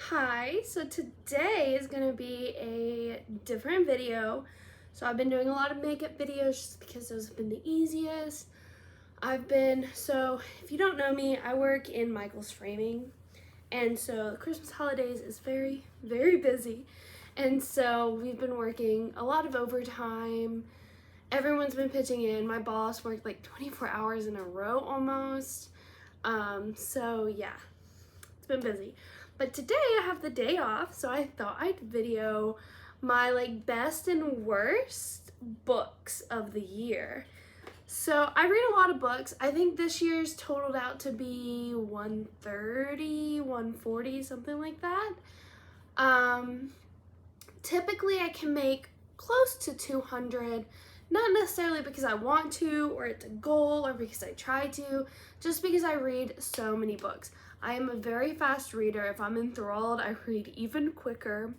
Hi, so today is going to be a different video. So I've been doing a lot of makeup videos just because those have been the easiest. So if you don't know me, I work in Michael's framing. And so the Christmas holidays is very, very busy. And so we've been working a lot of overtime. Everyone's been pitching in. My boss worked like 24 hours in a row almost. So yeah, it's been busy. But today I have the day off, so I thought I'd video my best and worst books of the year. So I read a lot of books. I think this year's totaled out to be 130, 140, something like that. Typically I can make close to 200, not necessarily because I want to or it's a goal or because I try to, just because I read so many books. I am a very fast reader. If I'm enthralled, I read even quicker.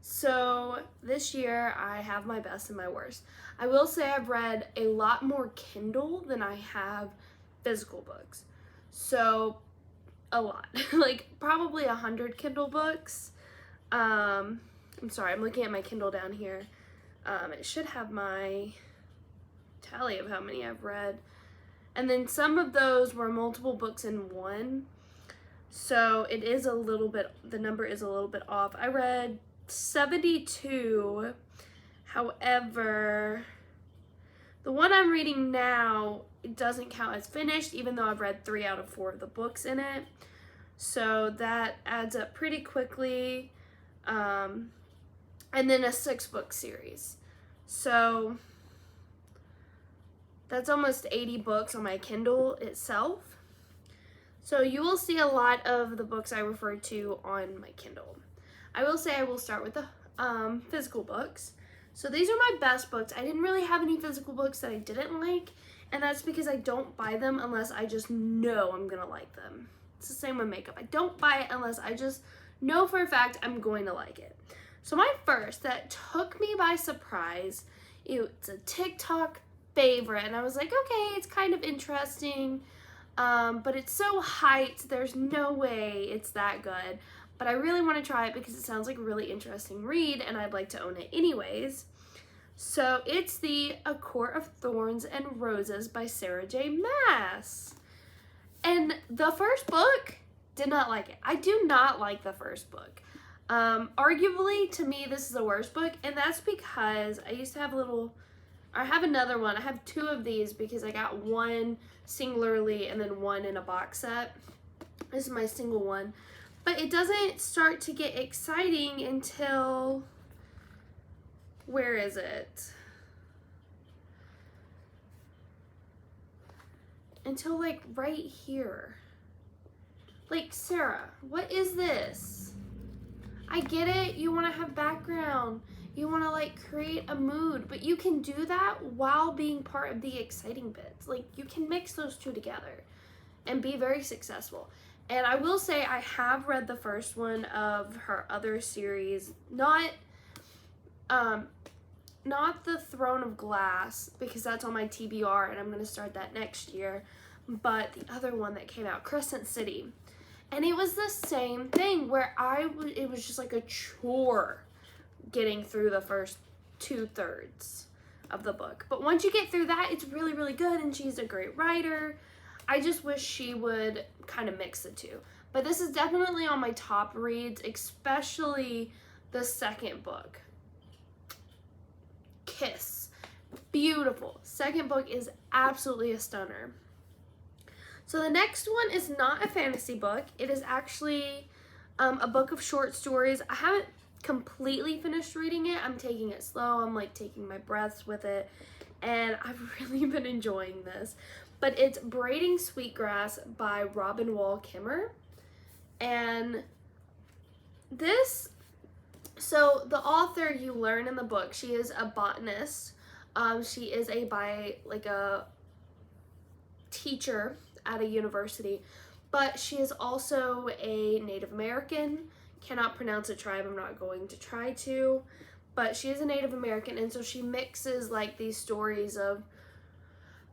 So this year I have my best and my worst. I will say I've read a lot more Kindle than I have physical books. So a lot, like probably 100 Kindle books. I'm sorry, I'm looking at my Kindle down here. It should have my tally of how many I've read. And then some of those were multiple books in one. So it is a little bit, the number is a little bit off. I read 72. However, the one I'm reading now, it doesn't count as finished, even though I've read 3 out of 4 of the books in it. So that adds up pretty quickly. And then a 6-book series. So that's almost 80 books on my Kindle itself. So you will see a lot of the books I refer to on my Kindle. I will say I will start with the physical books. So these are my best books. I didn't really have any physical books that I didn't like, and that's because I don't buy them unless I just know I'm gonna like them. It's the same with makeup. I don't buy it unless I just know for a fact I'm going to like it. So my first that took me by surprise, it's a TikTok favorite, and I was like, okay, it's kind of interesting. But it's so hyped, there's no way it's that good. But I really want to try it because it sounds like a really interesting read and I'd like to own it anyways. So it's A Court of Thorns and Roses by Sarah J Maas. And the first book, did not like it. I do not like the first book. Arguably, to me, this is the worst book, and that's because I used to have I have another one. I have 2 of these because I got one singularly and then one in a box set. This is my single one. But it doesn't start to get exciting until, where is it? Until right here. Sarah, what is this? I get it, you want to have background. You want to create a mood, but you can do that while being part of the exciting bits. You can mix those two together and be very successful. And I will say I have read the first one of her other series, not the Throne of Glass, because that's on my TBR and I'm going to start that next year, but the other one that came out, Crescent City. And it was the same thing where it was just like a chore getting through the first 2/3 of the book. But once you get through that, it's really, really good, and she's a great writer. I just wish she would kind of mix the two. But this is definitely on my top reads, especially the second book. Kiss. Beautiful. Second book is absolutely a stunner. So the next one is not a fantasy book. It is actually a book of short stories. I haven't completely finished reading it. I'm taking it slow. I'm taking my breaths with it, and I've really been enjoying this. But it's Braiding Sweetgrass by Robin Wall Kimmerer. And so the author, you learn in the book, she is a botanist. She is a teacher at a university, but she is also a Native American. Cannot pronounce a tribe, I'm not going to try to, but she is a Native American, and so she mixes these stories of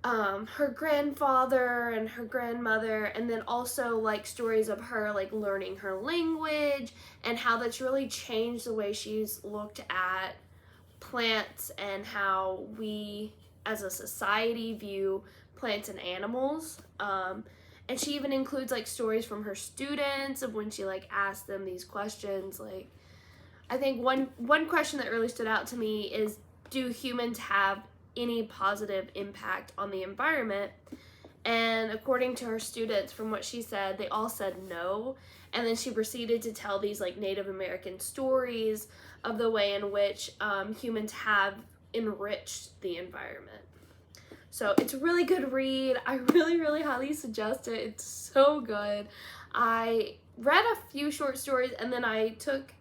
her grandfather and her grandmother, and then also like stories of her like learning her language and how that's really changed the way she's looked at plants and how we as a society view plants and animals. And she even includes like stories from her students of when she like asked them these questions. Like, I think one question that really stood out to me is, do humans have any positive impact on the environment? And according to her students, from what she said, they all said no. And then she proceeded to tell these like Native American stories of the way in which humans have enriched the environment. So it's a really good read. I really, really highly suggest it. It's so good. I read a few short stories and then I took,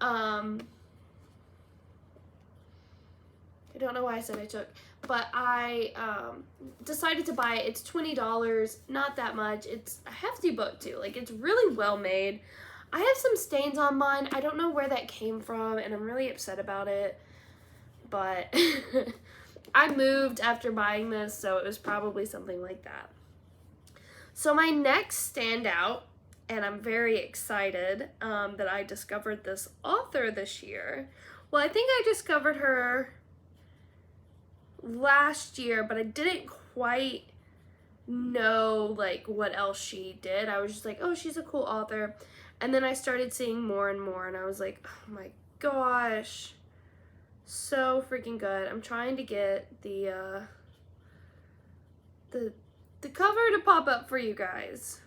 I don't know why I said I took, but I decided to buy it. It's $20, not that much. It's a hefty book too. Like, it's really well made. I have some stains on mine. I don't know where that came from and I'm really upset about it, but I moved after buying this, so it was probably something like that. So my next standout, and I'm very excited that I discovered this author this year. Well, I think I discovered her last year, but I didn't quite know like what else she did. I was just like, oh, she's a cool author. And then I started seeing more and more, and I was like, oh my gosh, so freaking good. I'm trying to get the cover to pop up for you guys.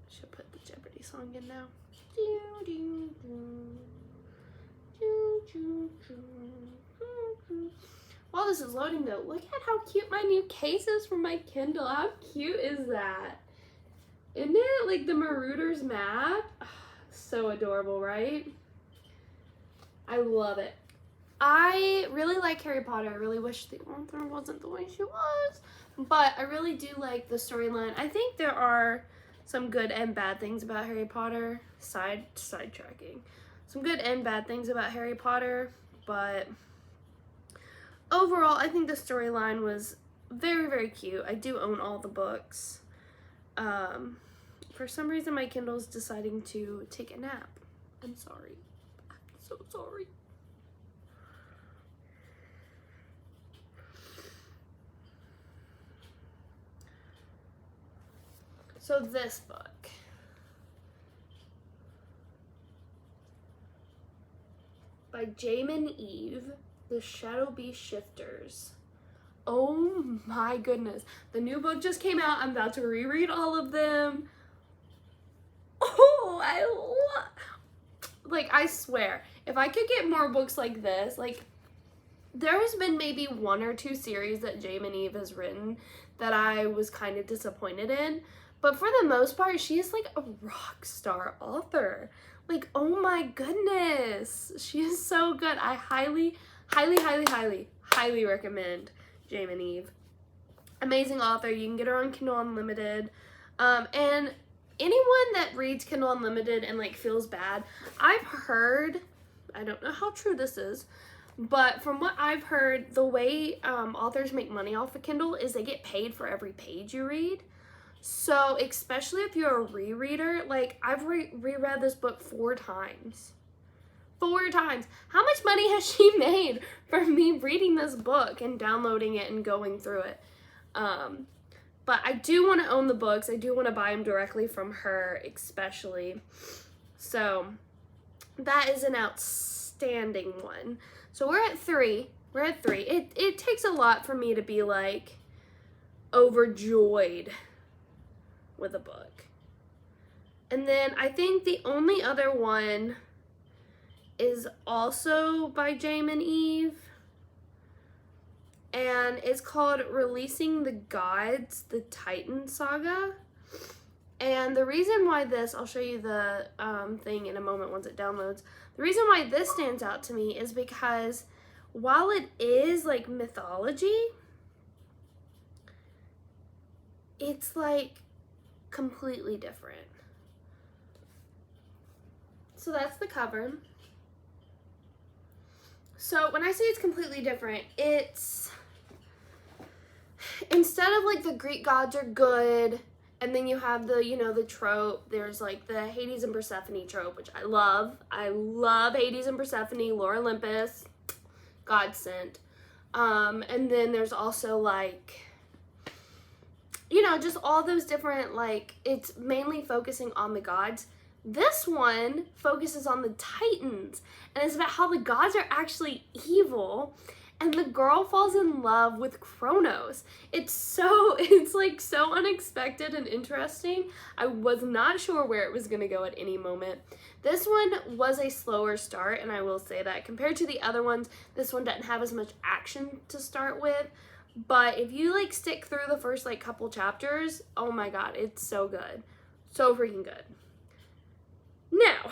Should put the Jeopardy song in now. While this is loading though, look at how cute my new case is for my Kindle. How cute is that? Isn't it like the Marauders map? So adorable, right? I love it. I really like Harry Potter. I really wish the author wasn't the way she was, but I really do like the storyline. I think there are some good and bad things about Harry Potter. Sidetracking. Some good and bad things about Harry Potter, but overall, I think the storyline was very, very cute. I do own all the books. For some reason, my Kindle's deciding to take a nap. I'm sorry. I'm so sorry. So this book. By Jaymin Eve, The Shadowbeast Shifters. Oh my goodness. The new book just came out. I'm about to reread all of them. Oh, I swear, if I could get more books like this, like, there has been maybe one or two series that Jaymin Eve has written that I was kind of disappointed in, but for the most part, she is like a rock star author. Like, oh my goodness, she is so good. I highly, highly, highly, highly, highly recommend Jaymin Eve. Amazing author. You can get her on Kindle Unlimited. And anyone that reads Kindle Unlimited and like feels bad, I've heard, I don't know how true this is, but from what I've heard, the way authors make money off of Kindle is they get paid for every page you read. So especially if you're a rereader, like, I've reread this book 4 times. 4 times. How much money has she made for me reading this book and downloading it and going through it? But I do want to own the books. I do want to buy them directly from her, especially. So that is an outstanding one. So we're at 3. We're at 3. It takes a lot for me to be like overjoyed with a book. And then I think the only other one is also by Jaymin Eve, and it's called Releasing the Gods, the Titan Saga. And the reason why this, I'll show you the thing in a moment once it downloads. The reason why this stands out to me is because while it is like mythology, it's like completely different. So that's the cover. So when I say it's completely different, it's instead of like the Greek gods are good, and then you have the, you know, the trope, there's like the Hades and Persephone trope, which I love. I love Hades and Persephone, Lore Olympus, God sent. And then there's also like, you know, just all those different, like, it's mainly focusing on the gods. This one focuses on the Titans, and it's about how the gods are actually evil, and the girl falls in love with Kronos. It's like so unexpected and interesting. I was not sure where it was gonna go at any moment. This one was a slower start, and I will say that. Compared to the other ones, this one doesn't have as much action to start with, but if you like stick through the first like couple chapters, oh my god, it's so good. So freaking good. Now,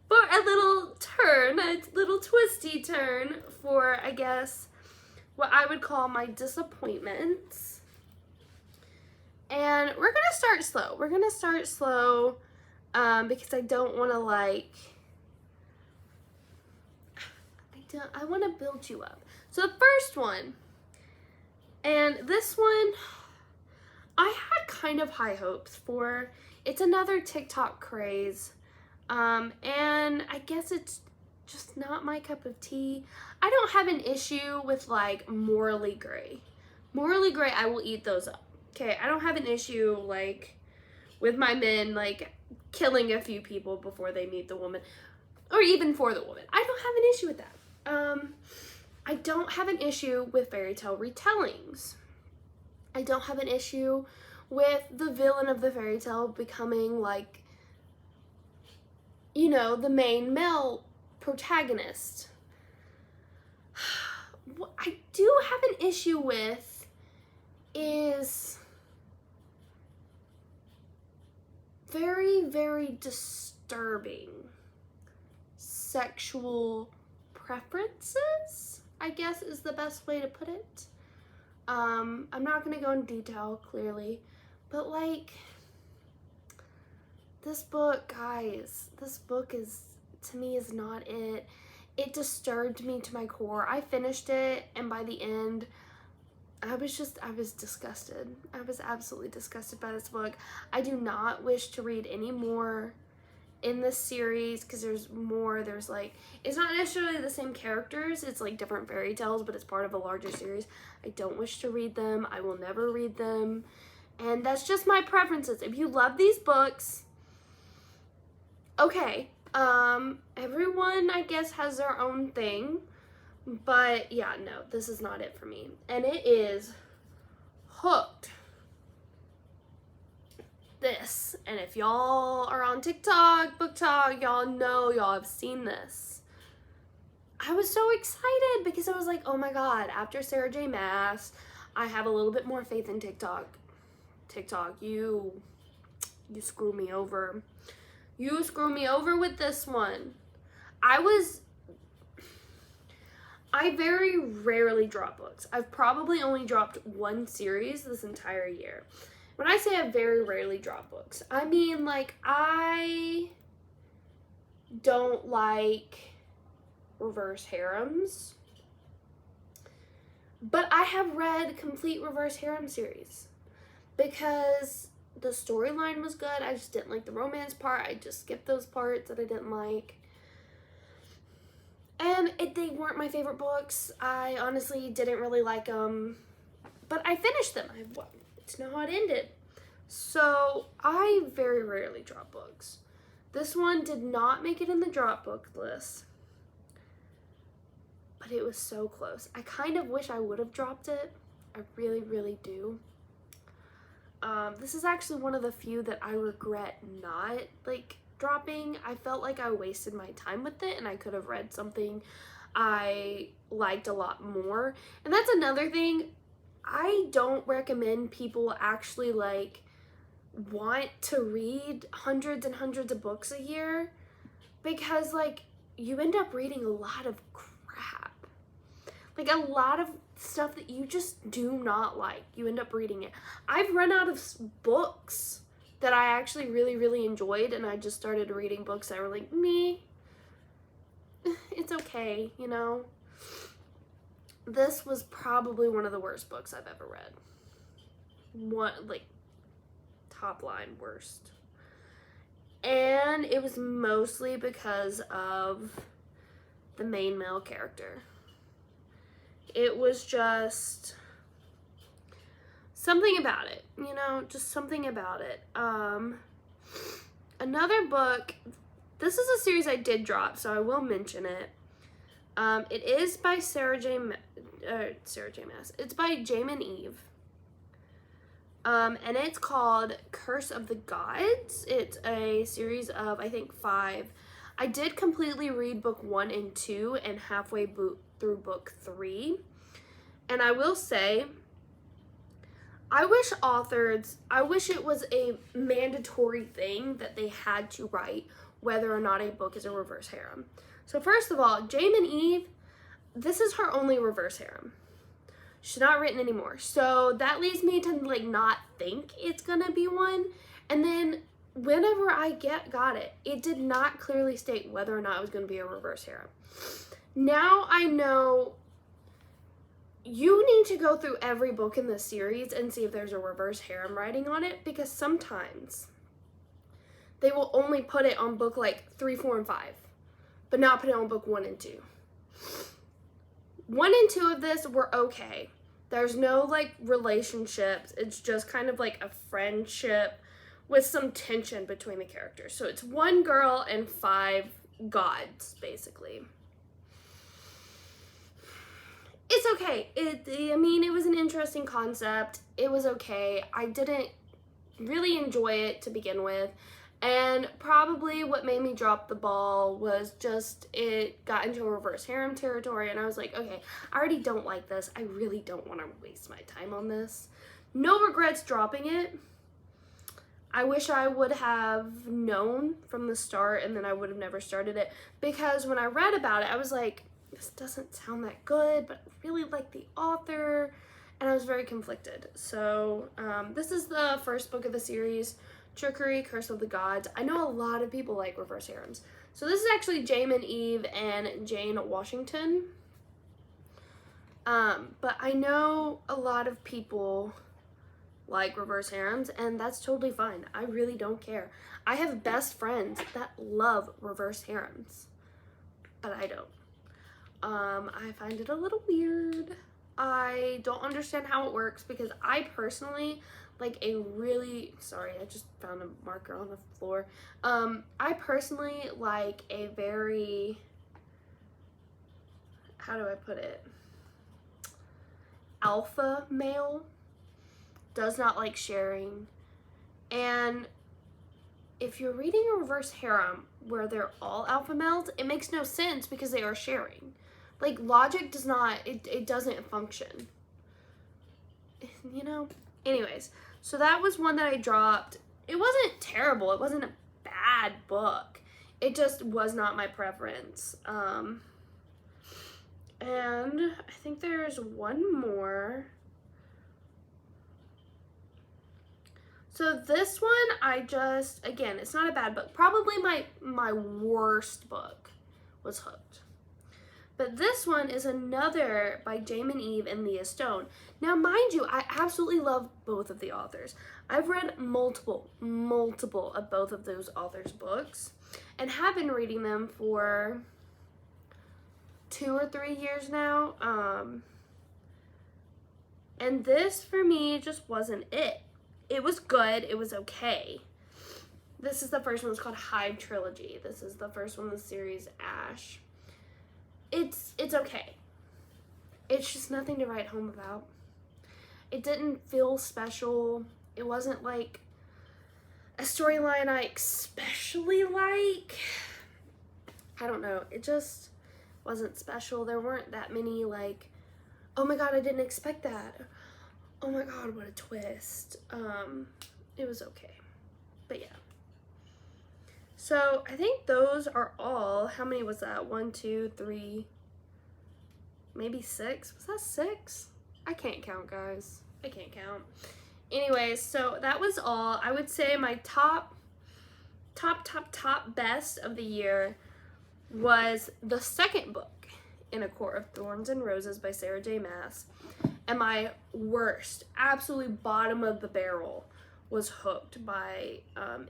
for a little turn, a little twisty turn for, I guess, what I would call my disappointments. And we're gonna start slow. We're gonna start slow because I don't want to like, I want to build you up. So the first one, and this one, I had kind of high hopes for. It's another TikTok craze, and I guess it's just not my cup of tea. I don't have an issue with like Morally Gray. Morally Gray, I will eat those up. Okay, I don't have an issue like with my men like killing a few people before they meet the woman, or even for the woman. I don't have an issue with that. I don't have an issue with fairy tale retellings. I don't have an issue with the villain of the fairy tale becoming like, you know, the main male protagonist. What I do have an issue with is very, very disturbing sexual preferences, I guess is the best way to put it. I'm not gonna go in detail, clearly, but like, this book, guys, this book is, to me, is not it. It disturbed me to my core. I finished it, and by the end, I was disgusted. I was absolutely disgusted by this book. I do not wish to read any more in this series, because there's more. There's like, it's not necessarily the same characters, it's like different fairy tales, but it's part of a larger series. I don't wish to read them. I will never read them, and that's just my preferences. If you love these books, okay, everyone I guess has their own thing, but yeah, no, this is not it for me. And it is Hooked. This, and if y'all are on TikTok, book talk, y'all know, y'all have seen this. I was so excited because I was like, oh my god, after Sarah J Maas, I have a little bit more faith in TikTok. TikTok, you screw me over. You screw me over with this one. I very rarely drop books. I've probably only dropped one series this entire year. When I say I very rarely drop books, I mean like I don't like reverse harems, but I have read complete reverse harem series because the storyline was good. I just didn't like the romance part. I just skipped those parts that I didn't like. And they weren't my favorite books. I honestly didn't really like them, but I finished them. I wanted to know how it ended. So I very rarely drop books. This one did not make it in the drop book list, but it was so close. I kind of wish I would have dropped it. I really, really do. This is actually one of the few that I regret not like dropping. I felt like I wasted my time with it, and I could have read something I liked a lot more. And that's another thing. I don't recommend people actually like want to read hundreds and hundreds of books a year, because like you end up reading a lot of crap. Like a lot of stuff that you just do not like, you end up reading it. I've run out of books that I actually really, really enjoyed, and I just started reading books that were like, me, it's okay, you know? This was probably one of the worst books I've ever read. Like, top line worst. And it was mostly because of the main male character. It was just something about it, you know, just something about it. Another book, this is a series I did drop, so I will mention it. It is by Sarah J Maas. It's by Jaymin Eve. And it's called Curse of the Gods. It's a series of, I think, 5. I did completely read book 1 and 2 and halfway through book 3. And I will say, I wish it was a mandatory thing that they had to write whether or not a book is a reverse harem. So first of all, Jaymin Eve, this is her only reverse harem. She's not written anymore. So that leads me to like not think it's gonna be one. And then whenever I got it, it did not clearly state whether or not it was gonna be a reverse harem. Now I know you need to go through every book in this series and see if there's a reverse harem writing on it, because sometimes they will only put it on book like 3, 4, and 5, but not put it on book 1 and 2. 1 and 2 of this were okay. There's no like relationships. It's just kind of like a friendship with some tension between the characters. So it's 1 girl and 5 gods, basically. It's okay. I mean, it was an interesting concept. It was okay. I didn't really enjoy it to begin with. And probably what made me drop the ball was just it got into a reverse harem territory, and I was like, okay, I already don't like this. I really don't want to waste my time on this. No regrets dropping it. I wish I would have known from the start, and then I would have never started it, because when I read about it, I was like, this doesn't sound that good, but I really like the author, and I was very conflicted. So this is the first book of the series, Trickery, Curse of the Gods. I know a lot of people like reverse harems. So this is actually Jaymin Eve and Jane Washington. But I know a lot of people like reverse harems, and that's totally fine. I really don't care. I have best friends that love reverse harems, but I don't. I find it a little weird. I don't understand how it works, because I personally like a really, sorry, I just found a marker on the floor. I personally like a very, how do I put it? Alpha male, does not like sharing. And if you're reading a reverse harem where they're all alpha males, it makes no sense because they are sharing. Like, logic does not, it doesn't function. You know? Anyways, so that was one that I dropped. It wasn't terrible. It wasn't a bad book. It just was not my preference. And I think there's one more. So this one, again, it's not a bad book. Probably my worst book was Hooked. But this one is another by Jaymin Eve and Leia Stone. Now, mind you, I absolutely love both of the authors. I've read multiple of both of those authors' books and have been reading them for 2 or 3 years now. And this, for me, just wasn't it. It was good. It was okay. This is the first one. It's called Hive Trilogy. This is the first one in the series, Ash. It's okay. It's just nothing to write home about. It didn't feel special. It wasn't like a storyline I especially like. I don't know. It just wasn't special. There weren't that many like, oh my god, I didn't expect that. Oh my god, what a twist. It was okay. But yeah. So I think those are all. How many was that? 1, 2, 3, maybe 6. Was that 6? I can't count, guys. I can't count. Anyways, so that was all. I would say my top best of the year was the second book in A Court of Thorns and Roses by Sarah J Maas. And my worst, absolutely bottom of the barrel, was Hooked by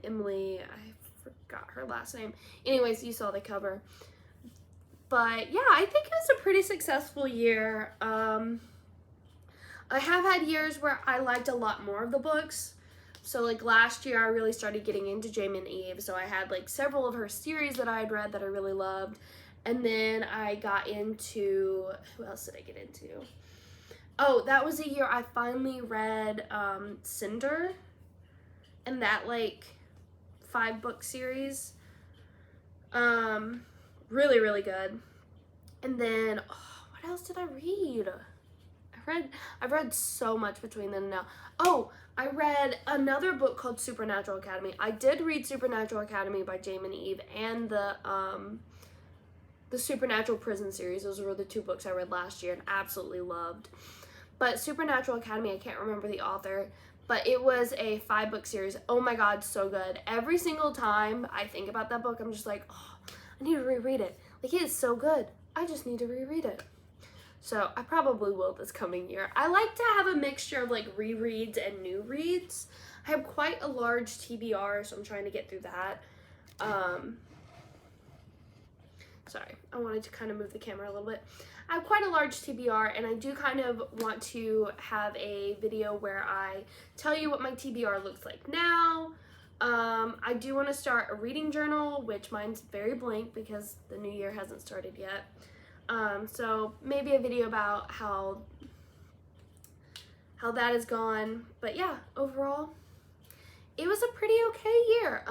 Emily, I forgot her last name. Anyways, you saw the cover. But yeah, I think it was a pretty successful year. I have had years where I liked a lot more of the books. So like last year I really started getting into Jaymin Eve. So I had like several of her series that I had read that I really loved. And then I got into, who else did I get into? Oh, that was a year I finally read Cinder. And that like 5-book series. Really, really good. And then, oh, what else did I read? I've read so much between then and now. Oh, I read another book called Supernatural Academy. I did read Supernatural Academy by Jaymin Eve and the Supernatural Prison series. Those were the 2 books I read last year and absolutely loved. But Supernatural Academy, I can't remember the author, but it was a 5-book series. Oh my god, so good. Every single time I think about that book, I'm just like, oh, I need to reread it. Like, it is so good. I just need to reread it. So I probably will this coming year. I like to have a mixture of like rereads and new reads. I have quite a large TBR, so I'm trying to get through that. Sorry, I wanted to kind of move the camera a little bit. I have quite a large TBR, and I do kind of want to have a video where I tell you what my TBR looks like now. I do want to start a reading journal, which mine's very blank because the new year hasn't started yet. So maybe a video about how that has gone. But yeah, overall, it was a pretty okay year.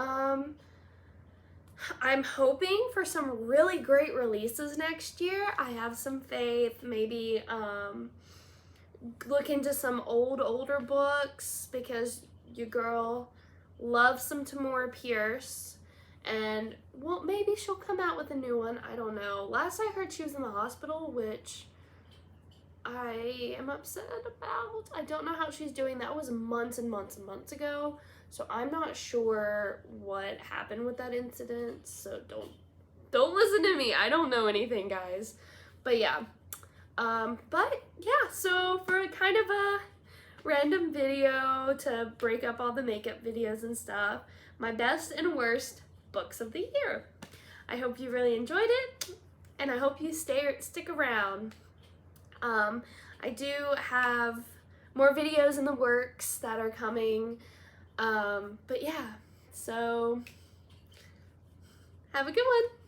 I'm hoping for some really great releases next year. I have some faith. Maybe look into some older books because your girl loves some Tamora Pierce. And, well, maybe she'll come out with a new one. I don't know. Last I heard she was in the hospital, which I am upset about. I don't know how she's doing. That was months and months and months ago. So I'm not sure what happened with that incident. So don't listen to me. I don't know anything, guys. But yeah. So for kind of a random video to break up all the makeup videos and stuff, my best and worst books of the year. I hope you really enjoyed it, and I hope you stick around. I do have more videos in the works that are coming, but yeah, so have a good one.